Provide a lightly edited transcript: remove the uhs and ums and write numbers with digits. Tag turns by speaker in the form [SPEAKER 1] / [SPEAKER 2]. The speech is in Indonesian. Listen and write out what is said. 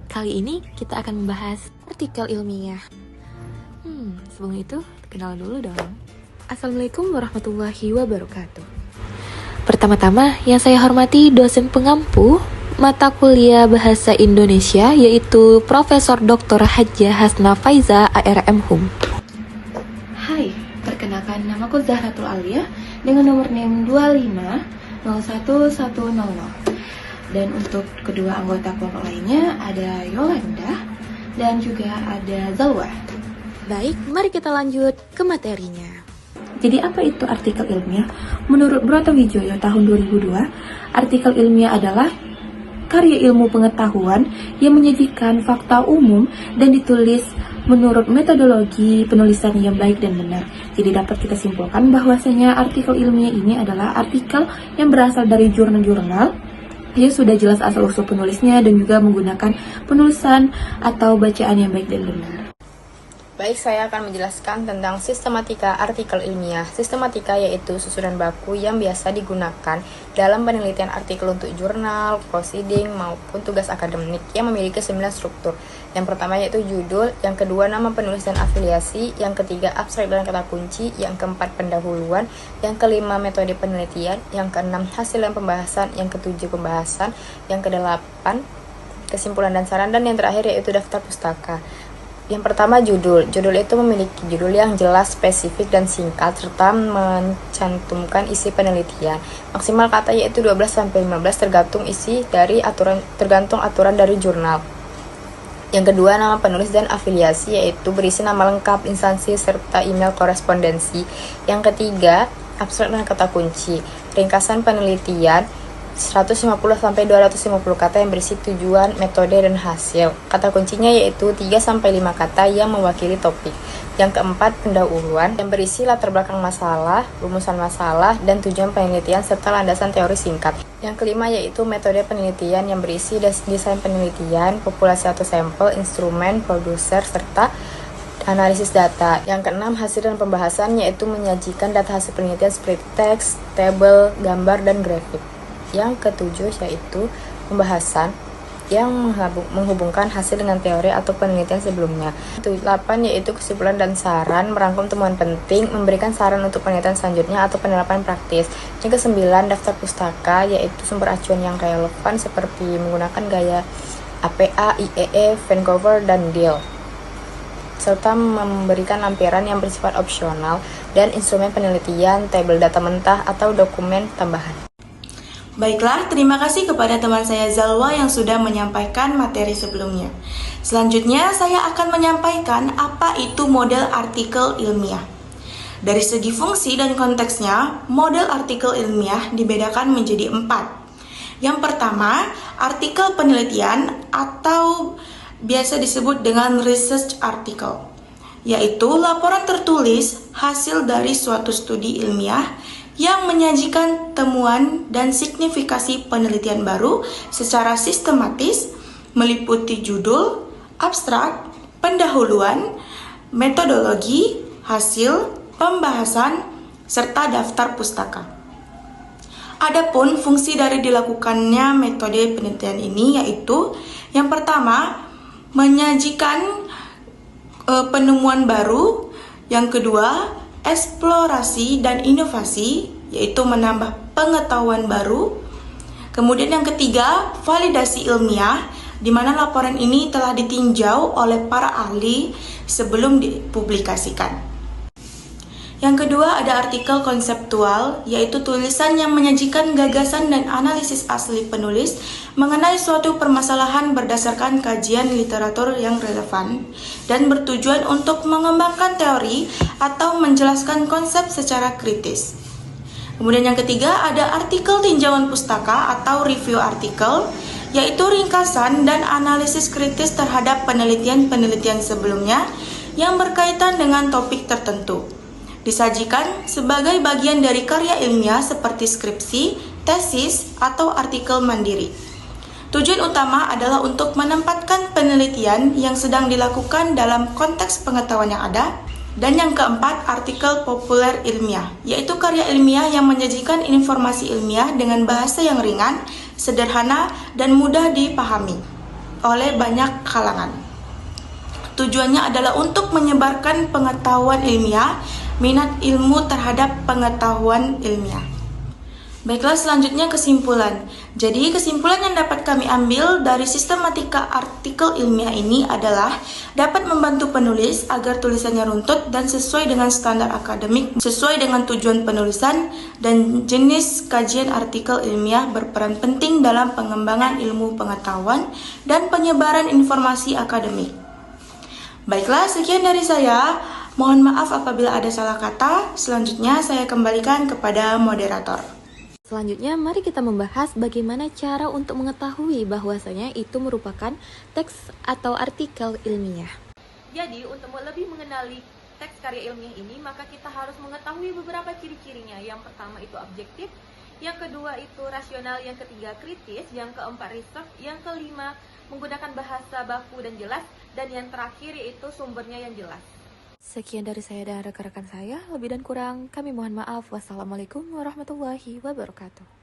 [SPEAKER 1] Kali ini kita akan membahas artikel ilmiah. Sebelum itu, kenal dulu dong. Assalamualaikum warahmatullahi wabarakatuh. Pertama-tama, yang saya hormati dosen pengampu mata kuliah Bahasa Indonesia, yaitu Profesor Dr. Hajjah Hasna Faiza, ARM HUM. Hai, perkenalkan namaku Zahratul Aliyah dengan nomor NIM 2501100. Dan untuk kedua anggota kelompok lainnya ada Yolanda dan juga ada Zalwa. Baik, mari kita lanjut ke materinya. Jadi apa itu artikel ilmiah? Menurut Brotowijoyo tahun 2002, artikel ilmiah adalah karya ilmu pengetahuan yang menyajikan fakta umum dan ditulis menurut metodologi penulisan yang baik dan benar. Jadi dapat kita simpulkan bahwasanya artikel ilmiah ini adalah artikel yang berasal dari jurnal-jurnal yang sudah jelas asal-usul penulisnya dan juga menggunakan penulisan atau bacaan yang baik dan benar.
[SPEAKER 2] Baik, saya akan menjelaskan tentang sistematika artikel ilmiah. Sistematika yaitu susunan baku yang biasa digunakan dalam penelitian artikel untuk jurnal, proceeding, maupun tugas akademik yang memiliki 9 struktur. Yang pertama yaitu judul, yang kedua nama penulis dan afiliasi, yang ketiga abstrak dan kata kunci, yang keempat pendahuluan, yang kelima metode penelitian, yang keenam hasil dan pembahasan, yang ketujuh pembahasan, yang kedelapan kesimpulan dan saran, dan yang terakhir yaitu daftar pustaka. Yang pertama judul. Judul itu memiliki judul yang jelas, spesifik, dan singkat serta mencantumkan isi penelitian. Maksimal kata yaitu 12-15 tergantung aturan dari jurnal. Yang kedua nama penulis dan afiliasi yaitu berisi nama lengkap, instansi, serta email korespondensi. Yang ketiga abstrak dan kata kunci. Ringkasan penelitian 150-250 kata yang berisi tujuan, metode, dan hasil. Kata kuncinya yaitu 3-5 kata yang mewakili topik. Yang keempat, pendahuluan yang berisi latar belakang masalah, rumusan masalah, dan tujuan penelitian serta landasan teori singkat. Yang kelima yaitu metode penelitian yang berisi desain penelitian, populasi atau sampel, instrumen, produser, serta analisis data. Yang keenam, hasil dan pembahasan yaitu menyajikan data hasil penelitian seperti teks, tabel, gambar, dan grafik. Yang ketujuh yaitu pembahasan yang menghubungkan hasil dengan teori atau penelitian sebelumnya. 8 yaitu kesimpulan dan saran, merangkum temuan penting, memberikan saran untuk penelitian selanjutnya atau penerapan praktis. Yang ke-9 daftar pustaka yaitu sumber acuan yang relevan seperti menggunakan gaya APA, IEE, Vancouver, dan Deal, serta memberikan lampiran yang bersifat opsional dan instrumen penelitian, tabel data mentah, atau dokumen tambahan.
[SPEAKER 3] Baiklah, terima kasih kepada teman saya Zalwa yang sudah menyampaikan materi sebelumnya. Selanjutnya, saya akan menyampaikan apa itu model artikel ilmiah. Dari segi fungsi dan konteksnya, model artikel ilmiah dibedakan menjadi 4. Yang pertama, artikel penelitian atau biasa disebut dengan research article, yaitu laporan tertulis hasil dari suatu studi ilmiah yang menyajikan temuan dan signifikasi penelitian baru secara sistematis, meliputi judul, abstrak, pendahuluan, metodologi, hasil, pembahasan, serta daftar pustaka. Adapun fungsi dari dilakukannya metode penelitian ini yaitu yang pertama, menyajikan penemuan baru, yang kedua, eksplorasi dan inovasi, yaitu menambah pengetahuan baru. Kemudian yang ketiga, validasi ilmiah, di mana laporan ini telah ditinjau oleh para ahli sebelum dipublikasikan. Yang kedua ada artikel konseptual, yaitu tulisan yang menyajikan gagasan dan analisis asli penulis mengenai suatu permasalahan berdasarkan kajian literatur yang relevan dan bertujuan untuk mengembangkan teori atau menjelaskan konsep secara kritis. Kemudian yang ketiga ada artikel tinjauan pustaka atau review artikel, yaitu ringkasan dan analisis kritis terhadap penelitian-penelitian sebelumnya yang berkaitan dengan topik tertentu. Disajikan sebagai bagian dari karya ilmiah seperti skripsi, tesis, atau artikel mandiri. Tujuan utama adalah untuk menempatkan penelitian yang sedang dilakukan dalam konteks pengetahuan yang ada. Dan yang keempat, artikel populer ilmiah, yaitu karya ilmiah yang menyajikan informasi ilmiah dengan bahasa yang ringan, sederhana, dan mudah dipahami. oleh banyak kalangan. Tujuannya adalah untuk menyebarkan pengetahuan ilmiah, minat ilmu terhadap pengetahuan ilmiah. Baiklah, selanjutnya kesimpulan. Jadi, kesimpulan yang dapat kami ambil dari sistematika artikel ilmiah ini adalah dapat membantu penulis agar tulisannya runtut dan sesuai dengan standar akademik, sesuai dengan tujuan penulisan, dan jenis kajian artikel ilmiah berperan penting dalam pengembangan ilmu pengetahuan dan penyebaran informasi akademik. Baiklah, sekian dari saya. Mohon maaf apabila ada salah kata. Selanjutnya saya kembalikan kepada moderator.
[SPEAKER 1] Selanjutnya, mari kita membahas bagaimana cara untuk mengetahui bahwasanya itu merupakan teks atau artikel ilmiah. Jadi, untuk lebih mengenali teks karya ilmiah ini, maka kita harus mengetahui beberapa ciri-cirinya. Yang pertama itu objektif, yang kedua itu rasional, yang ketiga kritis, yang keempat research, yang kelima menggunakan bahasa baku dan jelas, dan yang terakhir yaitu sumbernya yang jelas. Sekian dari saya dan rekan-rekan saya. Lebih dan kurang kami mohon maaf. Wassalamualaikum warahmatullahi wabarakatuh.